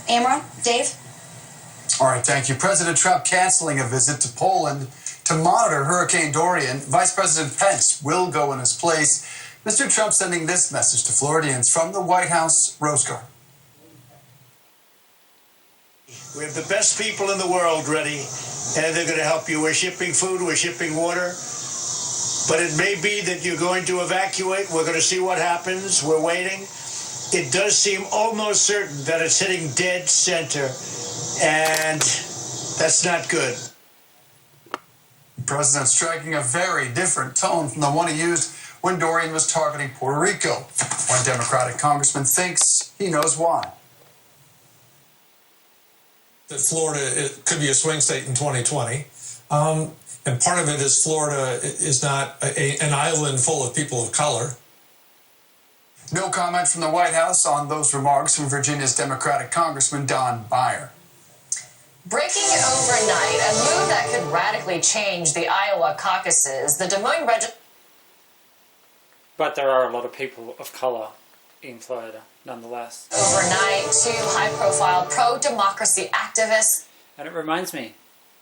Amra, Dave? All right, thank you. President Trump canceling a visit to Poland to monitor Hurricane Dorian. Vice President Pence will go in his place. Mr. Trump sending this message to Floridians from the White House Rose Garden. We have the best people in the world ready, and they're going to help you. We're shipping food, we're shipping water, but it may be that you're going to evacuate. We're going to see what happens. We're waiting. It does seem almost certain that it's hitting dead center, and that's not good. The president striking a very different tone from the one he used when Dorian was targeting Puerto Rico. One Democratic congressman thinks he knows why. That Florida it could be a swing state in 2020. And part of it is Florida is not an island full of people of color. No comment from the White House on those remarks from Virginia's Democratic Congressman Don Beyer. Breaking overnight, a move that could radically change the Iowa caucuses. The Des Moines Register. But there are a lot of people of color in Florida, nonetheless. Overnight, two high-profile pro-democracy activists. And it reminds me.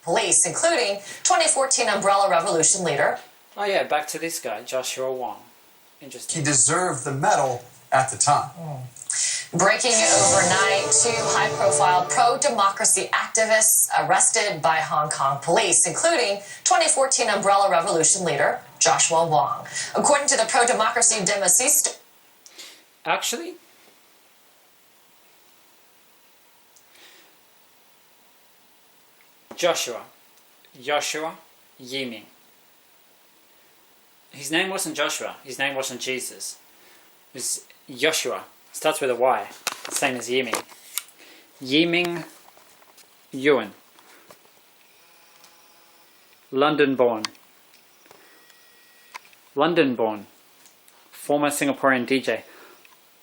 Police, including 2014 Umbrella Revolution leader. Oh yeah, back to this guy, Joshua Wong. Interesting. He deserved the medal at the time. Breaking overnight, two high-profile pro-democracy activists arrested by Hong Kong police, including 2014 Umbrella Revolution leader Joshua Wong. According to the pro-democracy democrist. Actually, Joshua Yiming. His name wasn't Joshua. His name wasn't Jesus. It was Joshua. Starts with a Y. Same as Yiming. Yiming Yuan. London-born. Former Singaporean DJ.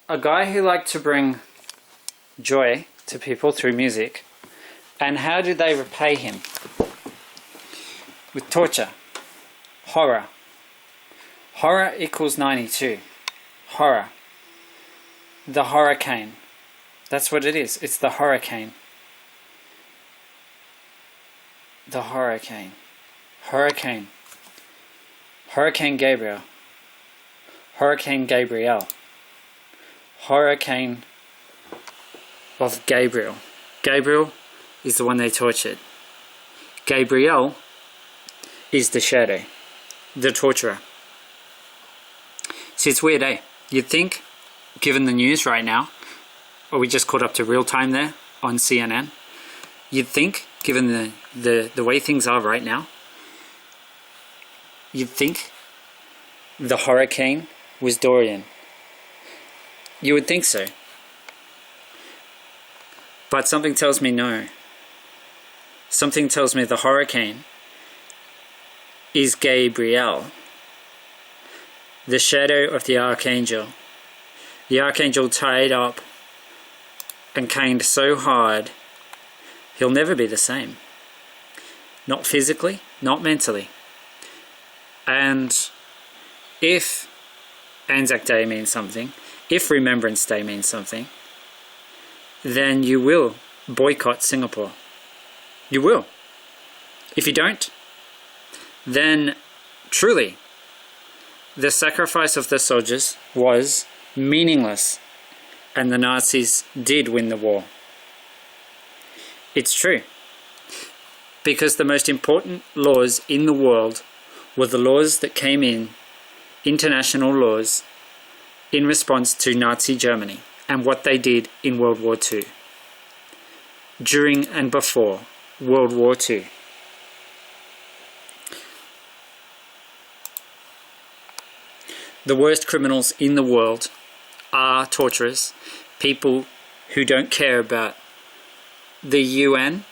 A guy who liked to bring joy to people through music. And how do they repay him? With torture. Horror. Horror equals 92. Horror. The hurricane. That's what it is. It's the hurricane. The hurricane. Hurricane. Hurricane Gabriel. Hurricane Gabriel. Hurricane of Gabriel. Gabriel is the one they tortured. Gabriel is the shadow. The torturer. See, it's weird, eh? You'd think, given the news right now, or we just caught up to real time there on CNN, you'd think, given the way things are right now, you'd think the hurricane was Dorian. You would think so. But something tells me no. Something tells me the hurricane is Gabriel, the shadow of the archangel. The archangel tied up and caned so hard, he'll never be the same. Not physically, not mentally. And if Anzac Day means something, if Remembrance Day means something, then you will boycott Singapore. You will. If you don't, then truly the sacrifice of the soldiers was meaningless and the Nazis did win the war. It's true. Because the most important laws in the world were the laws that came in, international laws, in response to Nazi Germany and what they did in World War II. During and before World War II. The worst criminals in the world are torturers, people who don't care about the UN,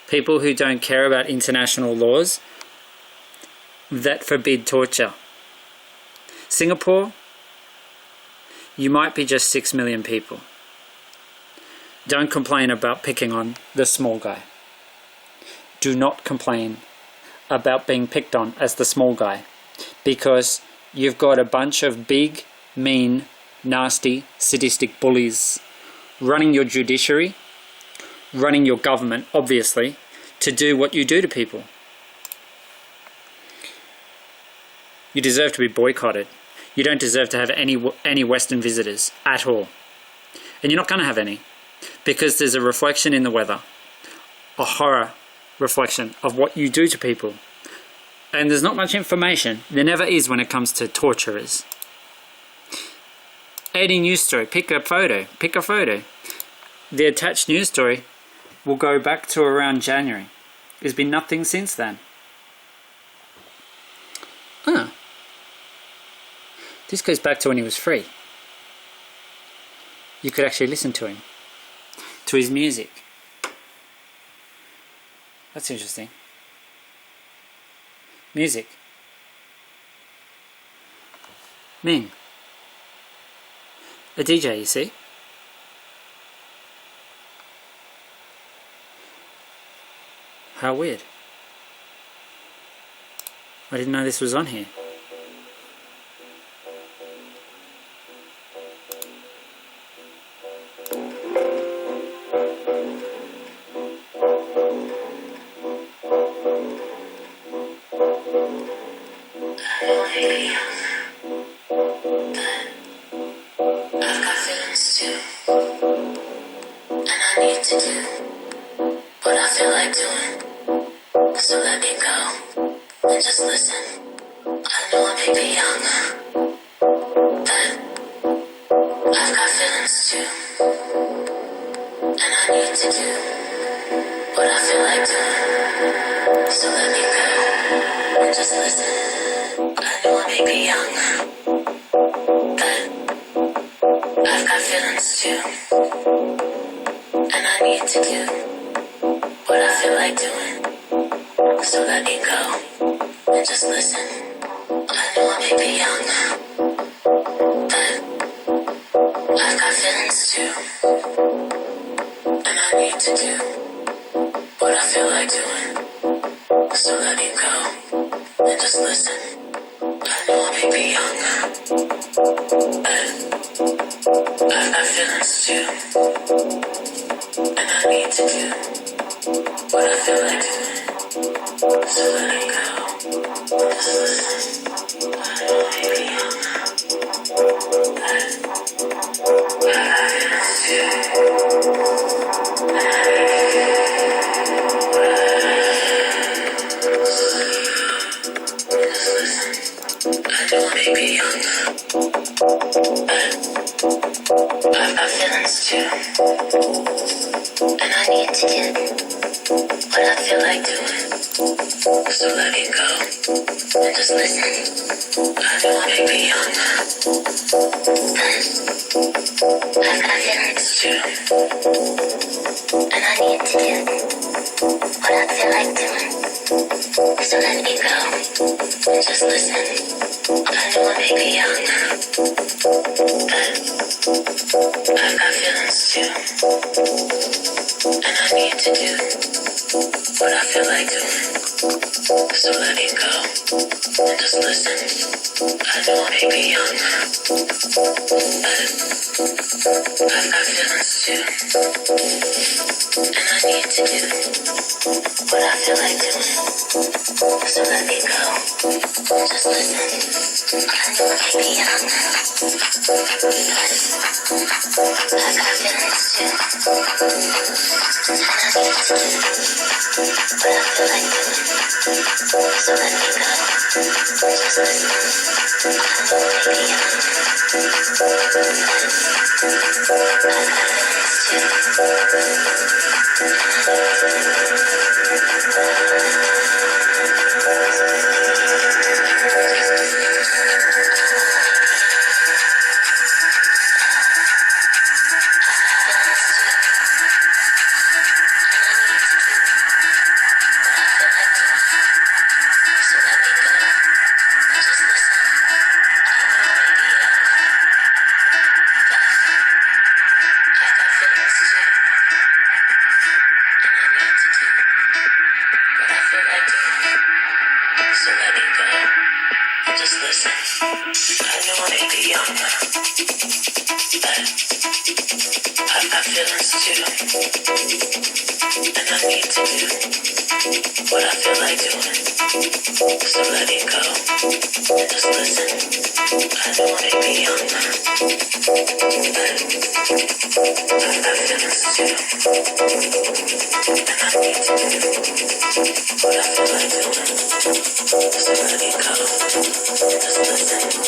people who don't care about international laws that forbid torture. Singapore, you might be just 6 million people. Don't complain about picking on the small guy. Do not complain about being picked on as the small guy, because you've got a bunch of big, mean, nasty, sadistic bullies running your judiciary running your government, obviously, to do what you do to people. You deserve to be boycotted. You don't deserve to have any Western visitors at all. And you're not going to have any, because there's a reflection in the weather, a horror reflection of what you do to people. And there's not much information. There never is when it comes to torturers. 80 news story, pick a photo. The attached news story will go back to around January. There's been nothing since then. This goes back to when he was free. You could actually listen to him, to his music. That's interesting. Music. Ming. A DJ, you see? How weird. I didn't know this was on here. So let me go and just listen. I know I may be young, but I've got feelings too. And I need to do what I feel like doing. So let me go and just listen. I know I may be young, but I've got feelings too. And I need to do what I feel like doing. So let me go and just listen. I know I may be young, but I've got feelings too. And I need to do what I feel like doing. So let me go and just listen. I know I may be young, but I've got feelings too. And I need to do what I feel like doing. So let me go, just listen. I know I may be young, but I've got feelings too. And I need to do what I just listen. I know I may be young, but I've got feelings too. And I need to do what I feel like doing. So let me go and just listen. I know I may be young, but I've got feelings too. And I need to do what I feel like doing. So let me go and just listen. I know I may be young, but I've got feelings too. And I need to do what I feel like doing. So let me go and just listen. I know I may be young, but I've got feelings too. And I need to do what I feel like doing. So let me go and just listen. I know I may be young, but I've got feelings too. And I need to do what I feel like doing. So let me go and just listen. I know I may be young, but I've got feelings too. So let me go and just listen. I know I may be young, but I've got feelings too. what I feel like doing. So let it go. Just listen. I don't want to be young now. But I feel this too. And I need to do what I feel like doing. So let it go. Just listen.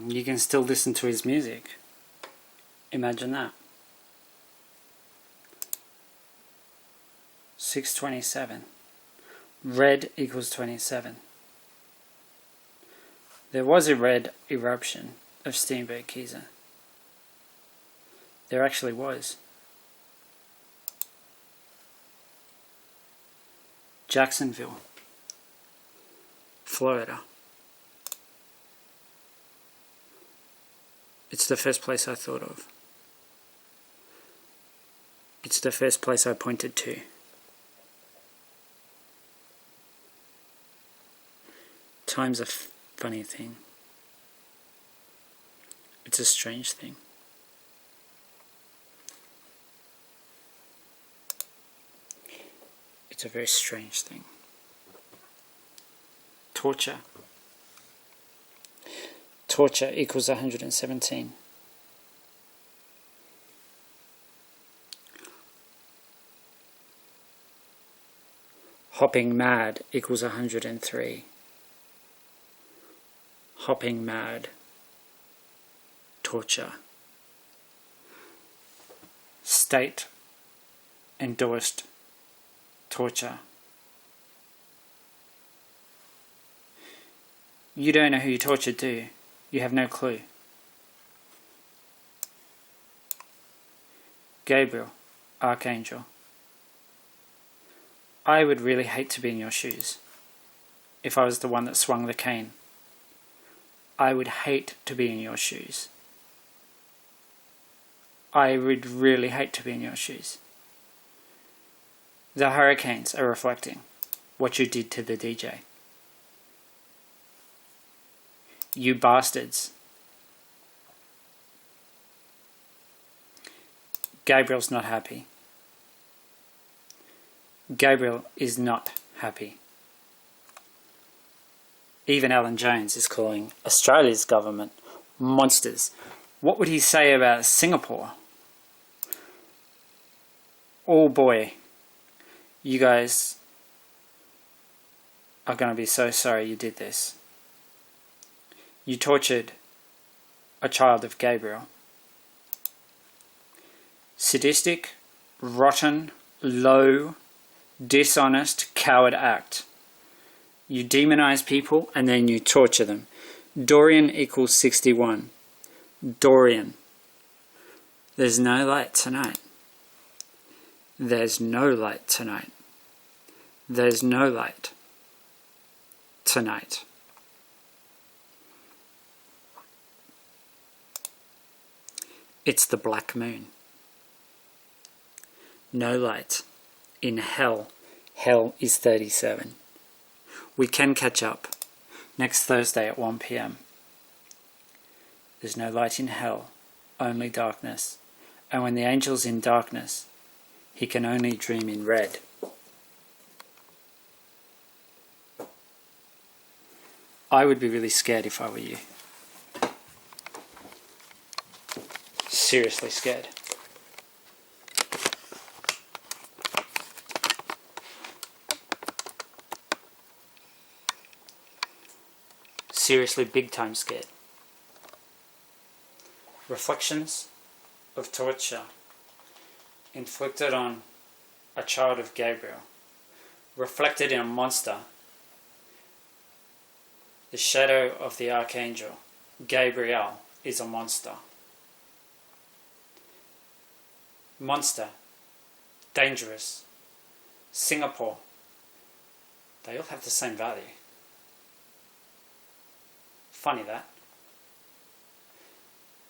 You can still listen to his music. Imagine that. 627. Red equals 27. There was a red eruption of Steamboat Keyser. There actually was. Jacksonville, Florida. It's the first place I thought of. It's the first place I pointed to. Time's a funny thing. It's a strange thing. It's a very strange thing. Torture. Torture equals 117. Hopping mad equals 103. Hopping mad. Torture. State endorsed torture. You don't know who you tortured, do you? You have no clue. Gabriel, Archangel. I would really hate to be in your shoes if I was the one that swung the cane. I would hate to be in your shoes. I would really hate to be in your shoes. The hurricanes are reflecting what you did to the DJ. You bastards. Gabriel's not happy. Gabriel is not happy. Even Alan Jones is calling Australia's government monsters. What would he say about Singapore? Oh boy, you guys are going to be so sorry you did this. You tortured a child of Gabriel. Sadistic, rotten, low, dishonest, coward act. You demonize people and then you torture them. Dorian equals 61. Dorian. There's no light tonight. There's no light tonight. There's no light tonight. It's the black moon. No light. In hell. Hell is 37. We can catch up next Thursday at 1 p.m. There's no light in hell, only darkness. And when the angel's in darkness, he can only dream in red. I would be really scared if I were you. Seriously scared. Seriously big time scared. Reflections of torture inflicted on a child of Gabriel, reflected in a monster, the shadow of the archangel. Gabriel is a monster. Monster, dangerous, Singapore, they all have the same value. Funny that.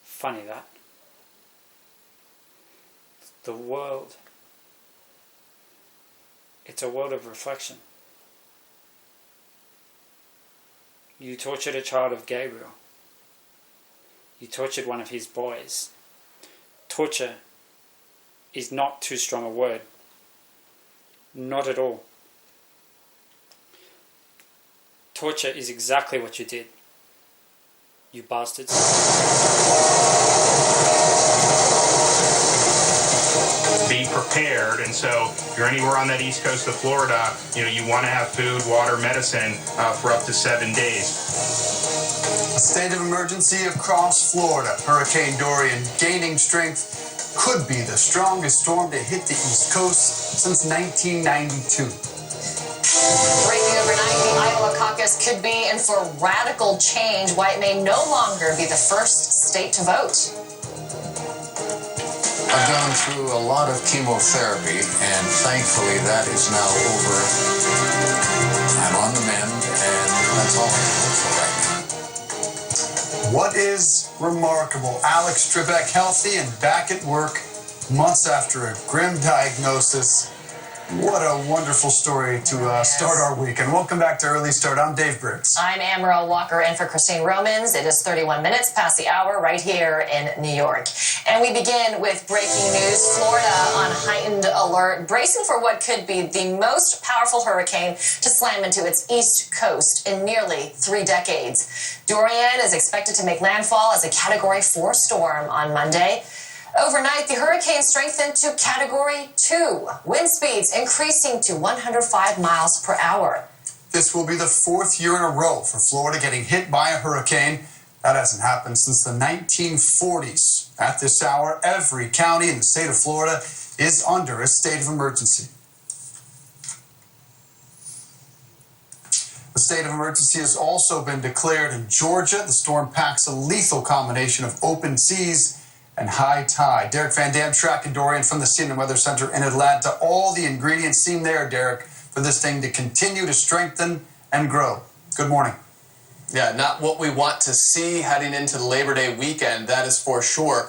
Funny that. The world, it's a world of reflection. You tortured a child of Gabriel. You tortured one of his boys. Torture is not too strong a word. Not at all. Torture is exactly what you did. You bastards. Be prepared, and so if you're anywhere on that east coast of Florida, you want to have food, water, medicine for up to 7 days. A state of emergency across Florida. Hurricane Dorian gaining strength, could be the strongest storm to hit the East Coast since 1992. Breaking overnight, the Iowa caucus could be in for radical change. Why it may no longer be the first state to vote. I've gone through a lot of chemotherapy, and thankfully that is now over. I'm on the mend, and that's all I can hope for right now. What is remarkable? Alex Trebek healthy and back at work months after a grim diagnosis. What a wonderful story to start our week. And welcome back to Early Start. I'm Dave Briggs. I'm Amaral Walker in for Christine Romans. It is 31 minutes past the hour right here in New York. And we begin with breaking news. Florida on heightened alert, bracing for what could be the most powerful hurricane to slam into its east coast in nearly 3 decades. Dorian is expected to make landfall as a Category 4 storm on Monday. Overnight, the hurricane strengthened to Category 2, wind speeds increasing to 105 miles per hour. This will be the 4th year in a row for Florida getting hit by a hurricane. That hasn't happened since the 1940s. At this hour, every county in the state of Florida is under a state of emergency. The state of emergency has also been declared in Georgia. The storm packs a lethal combination of open seas and high tide. Derek Van Dam tracking Dorian from the CNN Weather Center in Atlanta. All the ingredients seem there, Derek, for this thing to continue to strengthen and grow. Good morning. Yeah, not what we want to see heading into the Labor Day weekend, that is for sure.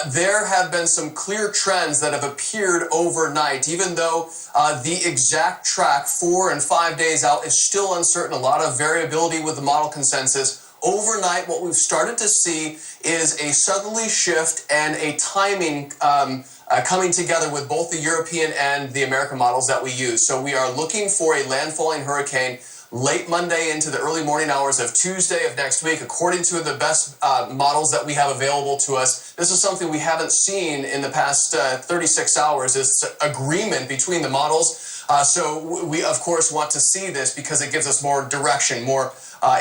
There have been some clear trends that have appeared overnight, even though the exact track 4 and 5 days out is still uncertain. A lot of variability with the model consensus. Overnight, what we've started to see is a southerly shift and a timing coming together with both the European and the American models that we use. So we are looking for a landfalling hurricane late Monday into the early morning hours of Tuesday of next week, according to the best models that we have available to us. This is something we haven't seen in the past 36 hours, is agreement between the models. So we, of course, want to see this because it gives us more direction, more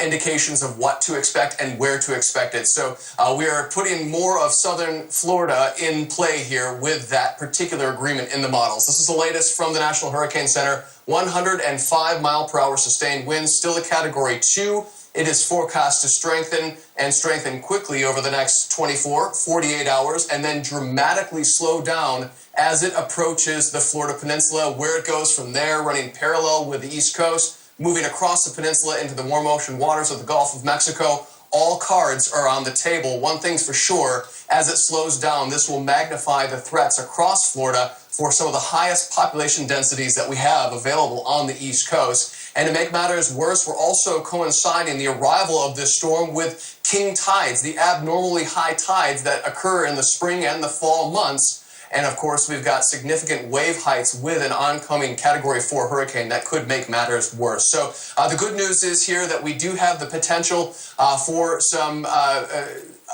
indications of what to expect and where to expect it. So we are putting more of southern Florida in play here with that particular agreement in the models. This is the latest from the National Hurricane Center. 105 mile per hour sustained winds, still a Category 2. It is forecast to strengthen and strengthen quickly over the next 24, 48 hours, and then dramatically slow down as it approaches the Florida Peninsula, where it goes from there, running parallel with the East Coast, moving across the peninsula into the warm ocean waters of the Gulf of Mexico. All cards are on the table. One thing's for sure, as it slows down, this will magnify the threats across Florida for some of the highest population densities that we have available on the East Coast. And to make matters worse, we're also coinciding the arrival of this storm with king tides, the abnormally high tides that occur in the spring and the fall months. And of course, we've got significant wave heights with an oncoming Category 4 hurricane that could make matters worse. So the good news is here that we do have the potential for some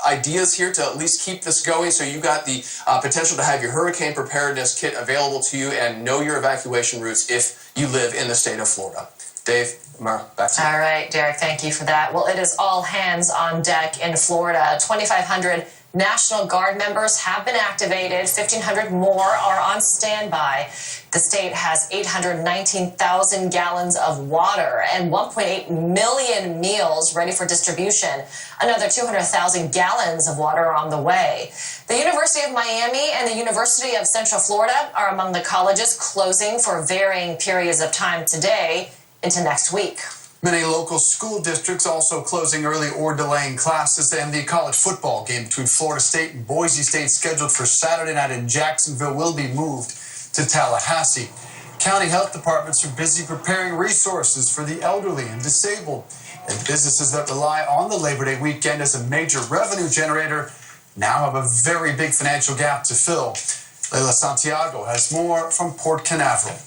ideas here to at least keep this going. So you got the potential to have your hurricane preparedness kit available to you and know your evacuation routes if you live in the state of Florida. Dave, Mara, back to you. All right, Derek, thank you for that. Well, it is all hands on deck in Florida. 2,500 National Guard members have been activated. 1,500 more are on standby. The state has 819,000 gallons of water and 1.8 million meals ready for distribution. Another 200,000 gallons of water are on the way. The University of Miami and the University of Central Florida are among the colleges closing for varying periods of time today into next week. Many local school districts also closing early or delaying classes, and the college football game between Florida State and Boise State, scheduled for Saturday night in Jacksonville, will be moved to Tallahassee. County health departments are busy preparing resources for the elderly and disabled, and businesses that rely on the Labor Day weekend as a major revenue generator now have a very big financial gap to fill. Leila Santiago has more from Port Canaveral.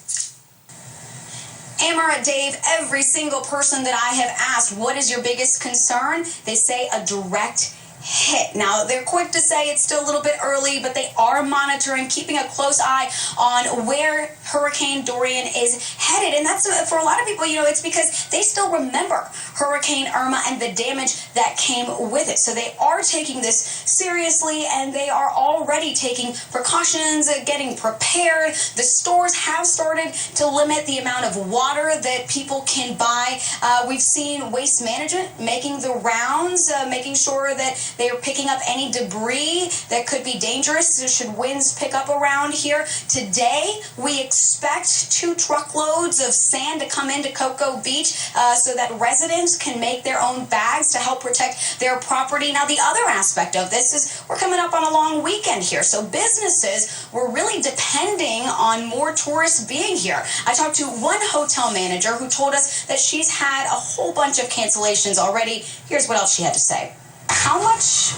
Amara, Dave, every single person that I have asked, what is your biggest concern? They say a direct hit. Now, they're quick to say it's still a little bit early, but they are monitoring, keeping a close eye on where Hurricane Dorian is headed. And that's, for a lot of people, it's because they still remember Hurricane Irma and the damage that came with it. So they are taking this seriously, and they are already taking precautions, getting prepared. The stores have started to limit the amount of water that people can buy. We've seen Waste Management making the rounds, making sure that they are picking up any debris that could be dangerous should winds pick up around here. Today, we expect 2 truckloads of sand to come into Cocoa Beach so that residents can make their own bags to help protect their property. Now, the other aspect of this is we're coming up on a long weekend here, so businesses were really depending on more tourists being here. I talked to one hotel manager who told us that she's had a whole bunch of cancellations already. Here's what else she had to say. How much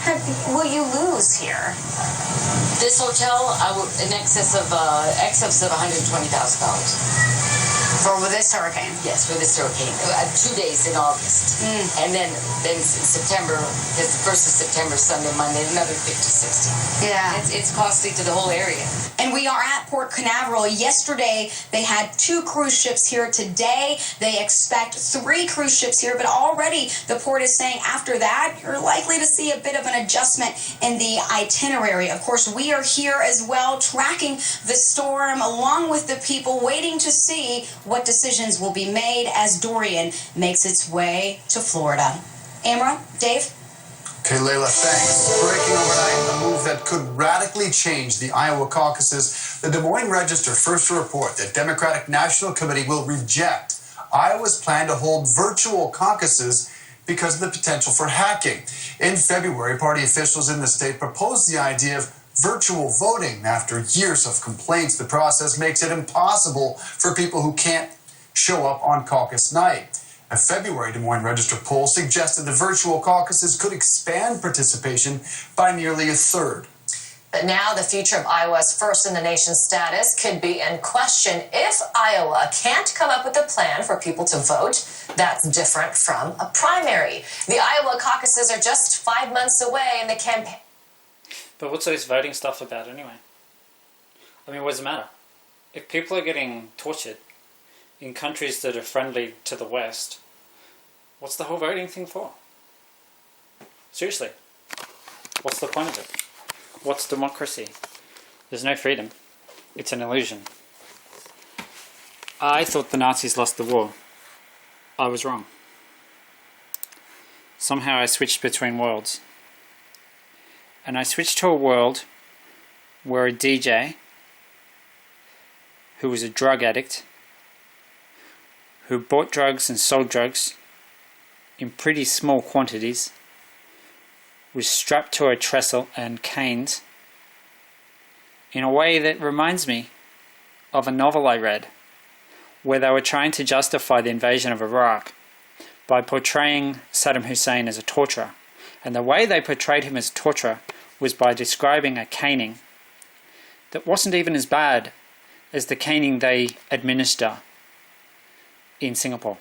will you lose here? This hotel, in excess of $120,000. For this hurricane? Yes, for this hurricane. 2 days in August. And then in September, because the 1st of September, Sunday, Monday, another 50, 60. Yeah. It's costly to the whole area. And we are at Port Canaveral. Yesterday, they had 2 cruise ships here. Today, they expect 3 cruise ships here. But already, the port is saying after that, you're likely to see a bit of an adjustment in the itinerary. Of course, we are here as well, tracking the storm along with the people, waiting to see what decisions will be made as Dorian makes its way to Florida. Amara, Dave? Okay, Leila, thanks. Breaking overnight, a move that could radically change the Iowa caucuses. The Des Moines Register first to report that Democratic National Committee will reject Iowa's plan to hold virtual caucuses because of the potential for hacking. In February, party officials in the state proposed the idea of virtual voting. After years of complaints, the process makes it impossible for people who can't show up on caucus night. A February Des Moines Register poll suggested the virtual caucuses could expand participation by nearly a third. But now the future of Iowa's first in the nation status could be in question if Iowa can't come up with a plan for people to vote that's different from a primary. The Iowa caucuses are just 5 months away in the campaign. But what's this voting stuff about anyway? I mean, what does it matter? If people are getting tortured in countries that are friendly to the West, what's the whole voting thing for? Seriously, what's the point of it? What's democracy? There's no freedom. It's an illusion. I thought the Nazis lost the war. I was wrong. Somehow I switched between worlds. And I switched to a world where a DJ who was a drug addict, who bought drugs and sold drugs in pretty small quantities, was strapped to a trestle and caned in a way that reminds me of a novel I read where they were trying to justify the invasion of Iraq by portraying Saddam Hussein as a torturer. And the way they portrayed him as a torturer was by describing a caning that wasn't even as bad as the caning they administer in Singapore.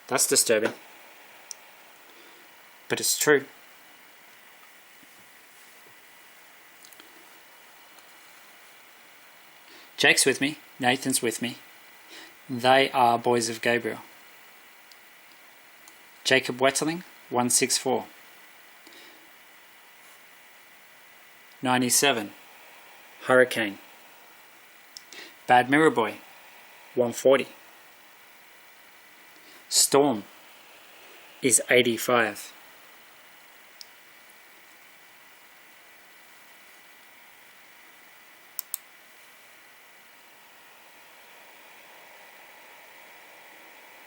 That's disturbing. But it's true. Jake's with me. Nathan's with me. They are boys of Gabriel. Jacob Wetterling, 164. 97. Hurricane. Bad Mirror Boy, 140. Storm is 85.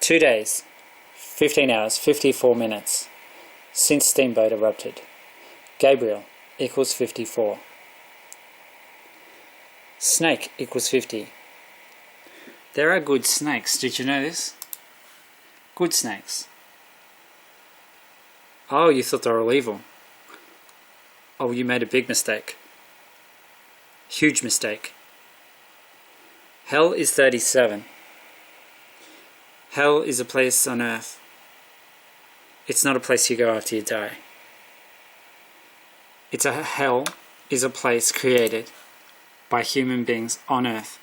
Two days, 15 hours, 54 minutes since Steamboat erupted. Gabriel equals 54. Snake equals 50. There are good snakes. Did you know this? Good snakes. Oh, you thought they were all evil. Oh, you made a big mistake. Huge mistake. Hell is 37. Hell is a place on earth. It's not a place you go after you die. Hell is a place created by human beings on earth.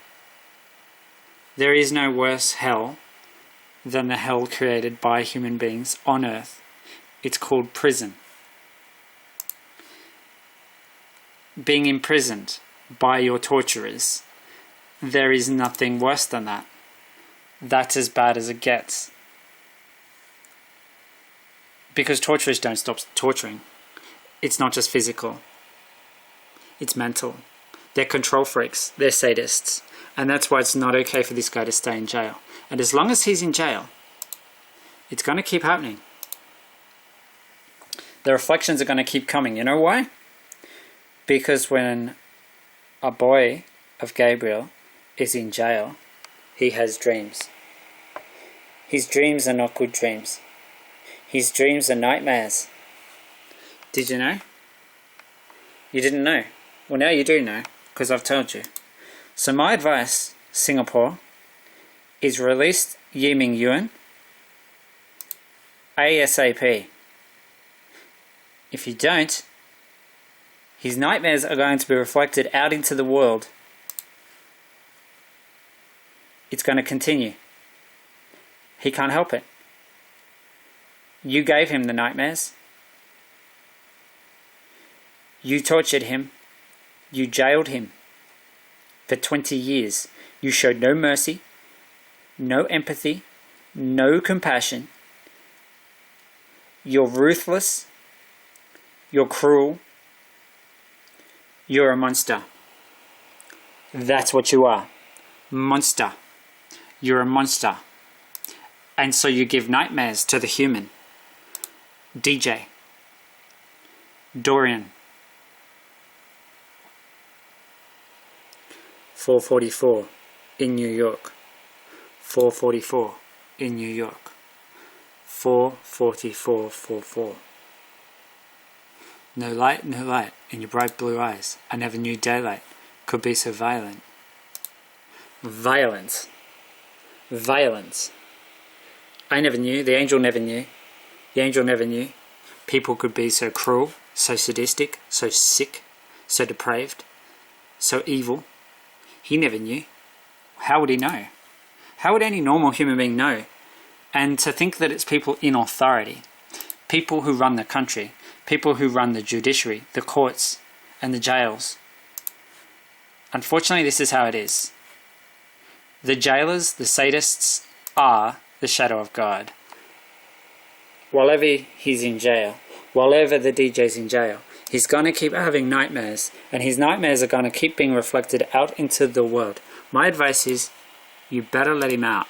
There is no worse hell than the hell created by human beings on earth. It's called prison. Being imprisoned by your torturers, there is nothing worse than that. That's as bad as it gets. Because torturers don't stop torturing. It's not just physical. It's mental. They're control freaks. They're sadists. And that's why it's not okay for this guy to stay in jail. And as long as he's in jail, it's going to keep happening. The reflections are going to keep coming. You know why? Because when a boy of Gabriel is in jail, he has dreams. His dreams are not good dreams. His dreams are nightmares. Did you know? You didn't know. Well, now you do know, because I've told you. So my advice, Singapore, is release Yi Ming Yuan ASAP. If you don't, his nightmares are going to be reflected out into the world. It's going to continue. He can't help it. You gave him the nightmares. You tortured him. You jailed him for 20 years. You showed no mercy, no empathy, no compassion. You're ruthless. You're cruel. You're a monster. That's what you are. Monster. You're a monster. And so you give nightmares to the human. DJ. Dorian. 444 in New York. 444 in New York. 44444. No light in your bright blue eyes. I never knew daylight could be so violent. Violence. Violence. I never knew, the angel never knew. The angel never knew people could be so cruel, so sadistic, so sick, so depraved, so evil. He never knew. How would he know? How would any normal human being know? And to think that it's people in authority, people who run the country, people who run the judiciary, the courts, and the jails. Unfortunately, this is how it is. The jailers, the sadists, are the shadow of God. While ever he's in jail, while ever the DJ's in jail, he's going to keep having nightmares, and his nightmares are going to keep being reflected out into the world. My advice is, you better let him out.